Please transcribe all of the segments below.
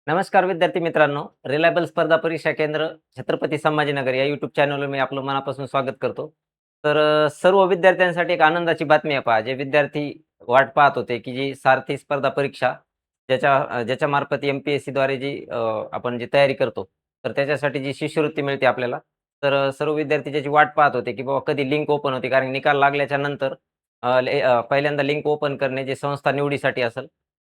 नमस्कार विद्यार्थी मित्रांनो, रिलायबल स्पर्धा परीक्षा केंद्र छत्रपती संभाजीनगर या यूट्यूब चॅनलवर मी आपलं मनापासून स्वागत करतो. तर सर्व विद्यार्थ्यांसाठी एक आनंदाची बातमी आहे पहा. जे विद्यार्थी वाट पाहत होते, की जी सारथी स्पर्धा परीक्षा ज्याच्यामार्फत एम-पी-एस-सीद्वारे आपण जी तयारी करतो, तर त्याच्यासाठी जी शिष्यवृत्ती मिळते आपल्याला. तर सर्व विद्यार्थी त्याची वाट पाहत होते, की बाबा कधी लिंक ओपन होते. कारण निकाल लागल्याच्या नंतर पहिल्यांदा लिंक ओपन करणे जे संस्था निवडीसाठी असेल,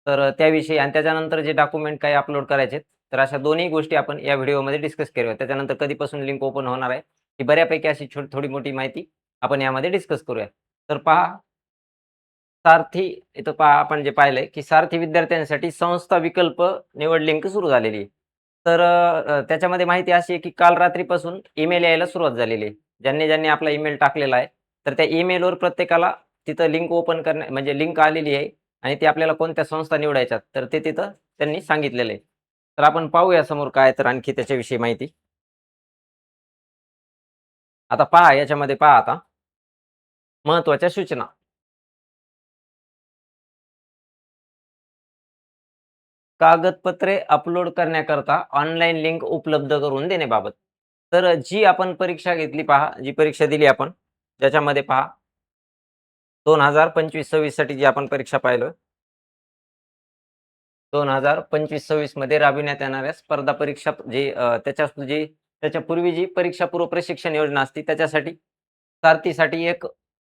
तर त्याविषयी आणि त्याच्यानंतर जे डॉक्युमेंट काही अपलोड करायचे तर अशा दोन्ही गोष्टी आपण या व्हिडिओमध्ये डिस्कस करूया. त्याच्यानंतर कधीपासून लिंक ओपन होणार आहे, ही बऱ्यापैकी अशी थोडी मोठी माहिती आपण यामध्ये डिस्कस करूया. तर पहा, सारथी इथं पहा आपण जे पाहिलंय, की सारथी विद्यार्थ्यांसाठी संस्था विकल्प निवड लिंक सुरू झालेली आहे. तर त्याच्यामध्ये माहिती अशी आहे, की काल रात्रीपासून ईमेल यायला सुरुवात झालेली आहे. ज्यांनी आपला ईमेल टाकलेला आहे, तर त्या ईमेलवर प्रत्येकाला तिथं लिंक ओपन म्हणजे लिंक आलेली आहे आणि ती आपल्याला कोणत्या संस्था निवडायच्यात, तर ते तिथं त्यांनी सांगितलेलं आहे. तर आपण पाहूया समोर काय तर आणखी त्याच्याविषयी माहिती. आता पहा याच्यामध्ये पहा आता महत्त्वाच्या सूचना. कागदपत्रे अपलोड करण्याकरता ऑनलाईन लिंक उपलब्ध करून देण्याबाबत. तर जी आपण परीक्षा घेतली पहा, जी परीक्षा दिली आपण, ज्याच्यामध्ये पहा 2025-26 साठी जी आपण परीक्षा पाहिलं, 2025-26 मध्ये राबविण्यात येणाऱ्या स्पर्धा परीक्षा त्याच्यापूर्वी जी परीक्षापूर्व प्रशिक्षण योजना असते त्याच्यासाठी सारथीसाठी एक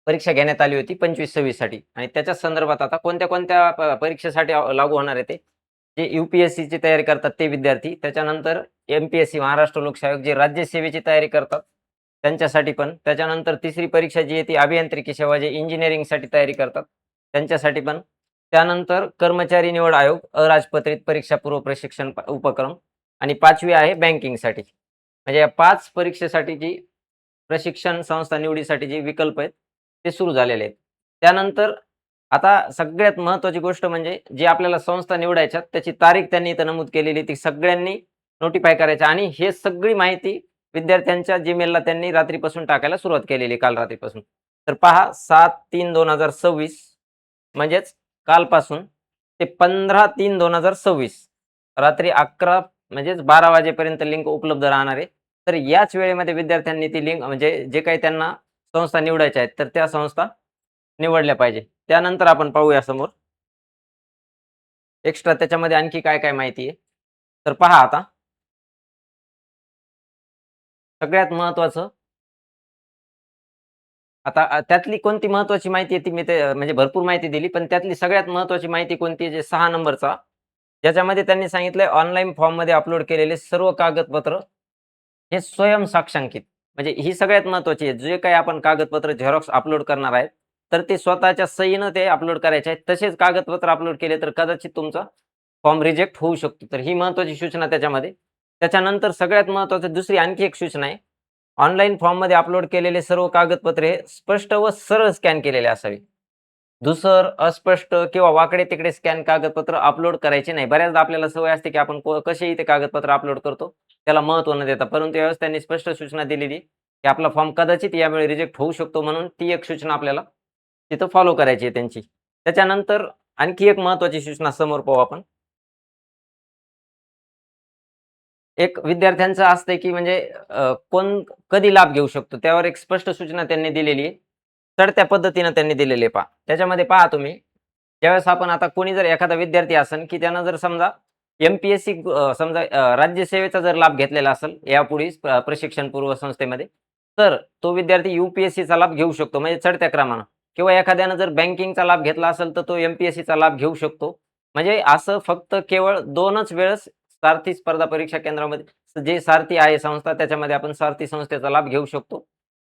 परीक्षा घेण्यात आली होती 25-26 साठी आणि त्याच्याच संदर्भात आता कोणत्या-कोणत्या परीक्षेसाठी लागू होणार आहे ते. जे यू-पी-एस-सीची तयारी करतात ते विद्यार्थी, त्याच्यानंतर एम-पी-एस-सी महाराष्ट्र लोकसेवा आयोग जे राज्यसेवेची तयारी करतात, त्यांच्यासाठी पण. त्याच्यानंतर तिसरी परीक्षा जी आहे ती अभियांत्रिकी सेवा जे इंजिनिअरिंगसाठी तयारी करतात, त्यांच्यासाठी पण. त्यानंतर कर्मचारी निवड आयोग, अराजपत्रित परीक्षापूर्व प्रशिक्षण उपक्रम आणि 5वी आहे बँकिंगसाठी. म्हणजे या 5 परीक्षेसाठी जी प्रशिक्षण संस्था निवडीसाठी जे विकल्प आहेत, ते सुरू झालेले आहेत. त्यानंतर आता सगळ्यात महत्त्वाची गोष्ट म्हणजे जे आपल्याला संस्था निवडायच्यात त्याची तारीख त्यांनी इथं नमूद केलेली ती सगळ्यांनी नोटिफाय करायची आणि हे सगळी माहिती विद्यार्थ्यांच्या Gmailला त्यांनी रात्रीपासून टाकायला सुरुवात केलेली आहे, काल रात्रीपासून. तर पहा 7/3/2026 म्हणजेच कालपासून ते 15/3/2026 रात्री 11 म्हणजेच 12 वाजेपर्यंत लिंक उपलब्ध राहणार आहे. तर याच वेळेमध्ये विद्यार्थ्यांनी ती लिंक म्हणजे जे काही त्यांना संस्था निवडायच्या आहेत, तर त्या संस्था निवडल्या पाहिजे. त्यानंतर आपण पाहूया समोर एक्स्ट्रा त्याच्यामध्ये आणखी काय-काय माहिती आहे. तर पहा आता सगळ्यात महत्त्वाचं आता त्यातली कोणती महत्त्वाची माहिती आहे ती मी ते म्हणजे भरपूर माहिती दिली, पण त्यातली सगळ्यात महत्त्वाची माहिती कोणती आहे, जे 6 नंबरचा, ज्याच्यामध्ये त्यांनी सांगितलंय ऑनलाईन फॉर्ममध्ये अपलोड केलेले सर्व कागदपत्र हे स्वयं साक्षांकित. म्हणजे ही सगळ्यात महत्त्वाची आहे. जे काही आपण कागदपत्र झेरॉक्स अपलोड करणार आहेत, तर ते स्वतःच्या सहीनं ते अपलोड करायचे आहेत. तसेच कागदपत्र अपलोड केले तर कदाचित तुमचा फॉर्म रिजेक्ट होऊ शकतो. तर ही महत्त्वाची सूचना त्याच्यामध्ये. त्याच्यानंतर सगळ्यात महत्त्वाचं दुसरी आणखी एक सूचना आहे. ऑनलाईन फॉर्ममध्ये अपलोड केलेले सर्व कागदपत्रे हे स्पष्ट व सरळ स्कॅन केलेले असावे. धूसर, अस्पष्ट किंवा वाकडे-तिकडे स्कॅन कागदपत्र अपलोड करायचे नाही. बऱ्याचदा आपल्याला सवय असते, की आपण कसेही ते कागदपत्र अपलोड करतो. त्याला महत्त्व न देता. परंतु यावेळेस त्यांनी स्पष्ट सूचना दिलेली, की आपला फॉर्म कदाचित यामुळे रिजेक्ट होऊ शकतो म्हणून ती एक सूचना आपल्याला तिथं फॉलो करायची आहे त्यांची. त्याच्यानंतर आणखी एक महत्त्वाची सूचना समोर पाहू आपण. एक विद्यार्थ्यांचं असतंय, की म्हणजे कोण कधी लाभ घेऊ शकतो त्यावर एक स्पष्ट सूचना त्यांनी दिलेली आहे. चढत्या पद्धतीनं त्यांनी दिलेली आहे पहा. त्याच्यामध्ये पहा तुम्ही, ज्यावेळेस आपण आता कोणी जर एखादा विद्यार्थी असेल, की त्यानं जर समजा एम-पी-एस-सी समजा राज्यसेवेचा जर लाभ घेतलेला असेल यापूर्वी प्रशिक्षण पूर्व संस्थेमध्ये, तर तो विद्यार्थी यू-पी-एस-सीचा लाभ घेऊ शकतो म्हणजे चढत्या क्रमानं किंवा एखाद्यानं जर बँकिंगचा लाभ घेतला असेल, तर तो एम-पी-एस-सीचा लाभ घेऊ शकतो. म्हणजे असं फक्त केवळ 2च वेळेस सारथी स्पर्धा परीक्षा केंद्रामध्ये जे सारथी आहे संस्था त्याच्यामध्ये आपण सारथी संस्थेचा लाभ घेऊ शकतो.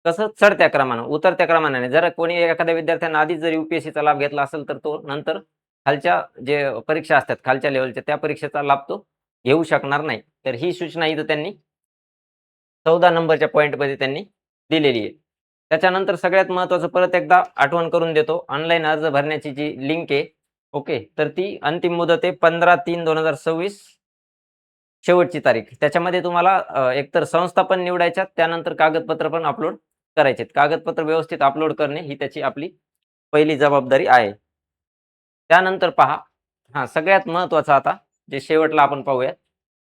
कसं चढत्या क्रमानं, उतरत्या क्रमाने नाही. जर कोणी एखाद्या विद्यार्थ्यानं आधीच जर यू-पी-एस-सीचा लाभ घेतला असेल, तर तो नंतर खालच्या जे परीक्षा असतात, खालच्या लेव्हलच्या त्या परीक्षेचा लाभ तो घेऊ शकणार नाही. तर ही सूचना इथं त्यांनी 14 नंबरच्या पॉइंटमध्ये त्यांनी दिलेली आहे. त्याच्यानंतर सगळ्यात महत्त्वाचं परत एकदा आठवण करून देतो. ऑनलाईन अर्ज भरण्याची जी लिंक आहे, ओके. तर ती अंतिम मुदत आहे 15/3/2026 शेवटची तारीख. त्याच्यामध्ये तुम्हाला एकतर संस्था पण निवडायच्यात, त्यानंतर कागदपत्र पण अपलोड करायचे कागदपत्र व्यवस्थित अपलोड करणे ही त्याची आपली पहिली जबाबदारी आहे. त्यानंतर पहा सगळ्यात महत्त्वाचं आता जे शेवटला आपण पाहूया,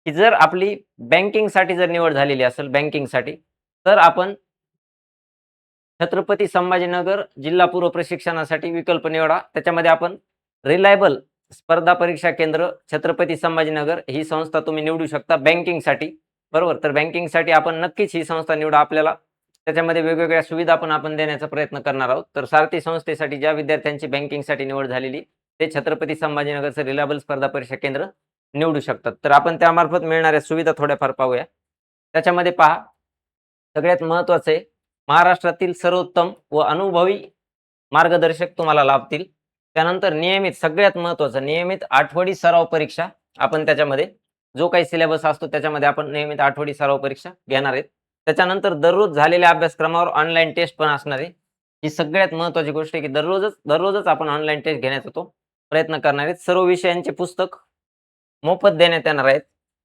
की जर आपली बँकिंगसाठी जर निवड झालेली असेल बँकिंगसाठी, तर आपण छत्रपती संभाजीनगर जिल्हा पूर्व प्रशिक्षणासाठी विकल्प निवडा. त्याच्यामध्ये आपण रिलायबल स्पर्धा परीक्षा केंद्र छत्रपती संभाजीनगर ही संस्था तुम्ही निवडू शकता बँकिंगसाठी. बरोबर. तर बँकिंगसाठी आपण नक्कीच ही संस्था निवडा. आपल्याला त्याच्यामध्ये वेगवेगळ्या सुविधा पण आपण देण्याचा प्रयत्न करणार आहोत. तर सारथी संस्थेसाठी ज्या विद्यार्थ्यांची बँकिंगसाठी निवड झालेली, ते छत्रपती संभाजीनगरचं रिलायबल स्पर्धा परीक्षा केंद्र निवडू शकतात. तर आपण त्यामार्फत मिळणाऱ्या सुविधा थोड्याफार पाहूया. त्याच्यामध्ये पहा, सगळ्यात महत्त्वाचं आहे, महाराष्ट्रातील सर्वोत्तम व अनुभवी मार्गदर्शक तुम्हाला लाभतील. त्यानंतर नियमित सगळ्यात महत्त्वाचं नियमित आठवडी सराव परीक्षा आपण त्याच्यामध्ये जो काही सिलेबस असतो त्याच्यामध्ये आपण नियमित आठवडी सराव परीक्षा घेणार आहेत. त्याच्यानंतर दररोज झालेल्या अभ्यासक्रमावर ऑनलाईन टेस्ट पण असणार आहे. ही सगळ्यात महत्त्वाची गोष्ट आहे, की दररोजच आपण ऑनलाईन टेस्ट घेण्याचा तो प्रयत्न करणार आहेत. सर्व विषयांचे पुस्तक मोफत देण्यात येणार आहेत.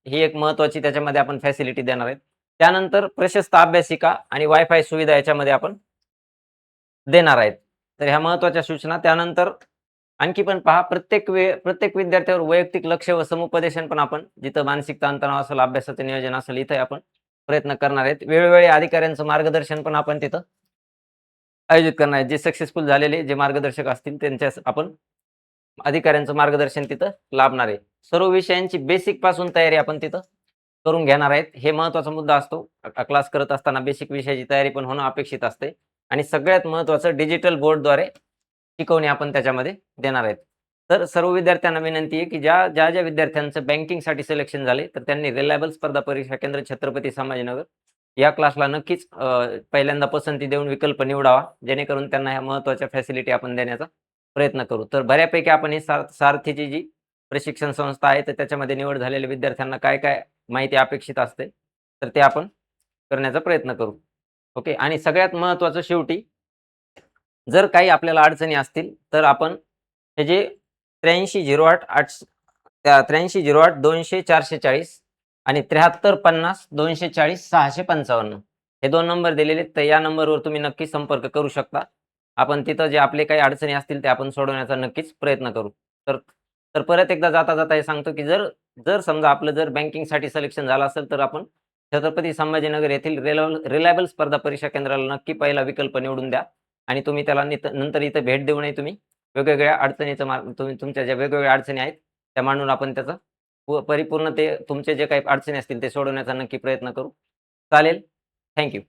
ही एक महत्त्वाची त्याच्यामध्ये आपण फॅसिलिटी देणार आहेत. त्यानंतर प्रशस्त अभ्यासिका आणि वायफाय सुविधा याच्यामध्ये आपण देणार आहेत. तर ह्या महत्त्वाच्या सूचना. त्यानंतर आणखी पण पहा, प्रत्येक विद्यार्थ्यावर वैयक्तिक लक्ष व समुपदेशन पण आपण जिथं मानसिक ताणतणाव असेल, अभ्यासाचं नियोजन असेल, इथे आपण प्रयत्न करणार आहेत. वेळोवेळी अधिकाऱ्यांचं मार्गदर्शन पण आपण तिथं आयोजित करणार आहेत. जे सक्सेसफुल झालेले जे मार्गदर्शक असतील त्यांच्या आपण अधिकाऱ्यांचं मार्गदर्शन तिथं लाभणार आहे. सर्व विषयांची बेसिक पासून तयारी आपण तिथं करून घेणार आहेत. हे महत्त्वाचा मुद्दा असतो. क्लास करत असताना बेसिक विषयाची तयारी पण होणं अपेक्षित असते आणि सगळ्यात महत्त्वाचं डिजिटल बोर्डद्वारे शिकवणी आपण त्याच्यामध्ये देणार आहेत. तर सर्व विद्यार्थ्यांना विनंती आहे, की ज्या विद्यार्थ्यांचं बँकिंगसाठी सिलेक्शन झाले, तर त्यांनी रिलायबल स्पर्धा परीक्षा केंद्र छत्रपती संभाजीनगर या क्लासला नक्कीच पहिल्यांदा पसंती देऊन विकल्प निवडावा, जेणेकरून त्यांना ह्या महत्त्वाच्या फॅसिलिटी आपण देण्याचा प्रयत्न करू. तर बऱ्यापैकी आपण ही सारथीची जी प्रशिक्षण संस्था आहे, तर त्याच्यामध्ये निवड झालेल्या विद्यार्थ्यांना काय-काय माहिती अपेक्षित असते, तर ते आपण करण्याचा प्रयत्न करू. ओके. आणि सगळ्यात महत्त्वाचं शेवटी, जर काही आपल्याला अडचणी असतील, तर आपण हे जे 8308 आणि 7350 240 655 हे 2 नंबर दिलेले आहेत. तर या नंबरवर तुम्ही नक्की संपर्क करू शकता. आपण तिथं जे आपले काही अडचणी असतील, ते आपण सोडवण्याचा नक्कीच प्रयत्न करू. तर तर परत एकदा जाता हे सांगतो, की जर जर समजा आपलं बँकिंगसाठी सिलेक्शन झालं असेल, तर आपण छत्रपती संभाजीनगर येथील रिलायबल स्पर्धा परीक्षा केंद्राला नक्की पहिला विकल्प निवडून द्या आणि तुम्ही त्याला नंतर इथं भेट देऊनही तुम्ही वेगवेगळ्या अडचणीचा तुम्ही तुमच्या ज्या वेगवेगळ्या अडचणी आहेत, त्या मांडून आपण त्याचा परिपूर्ण ते तुमचे जे काही अडचणी असतील ते सोडवण्याचा नक्की प्रयत्न करू. चालेल. Thank you.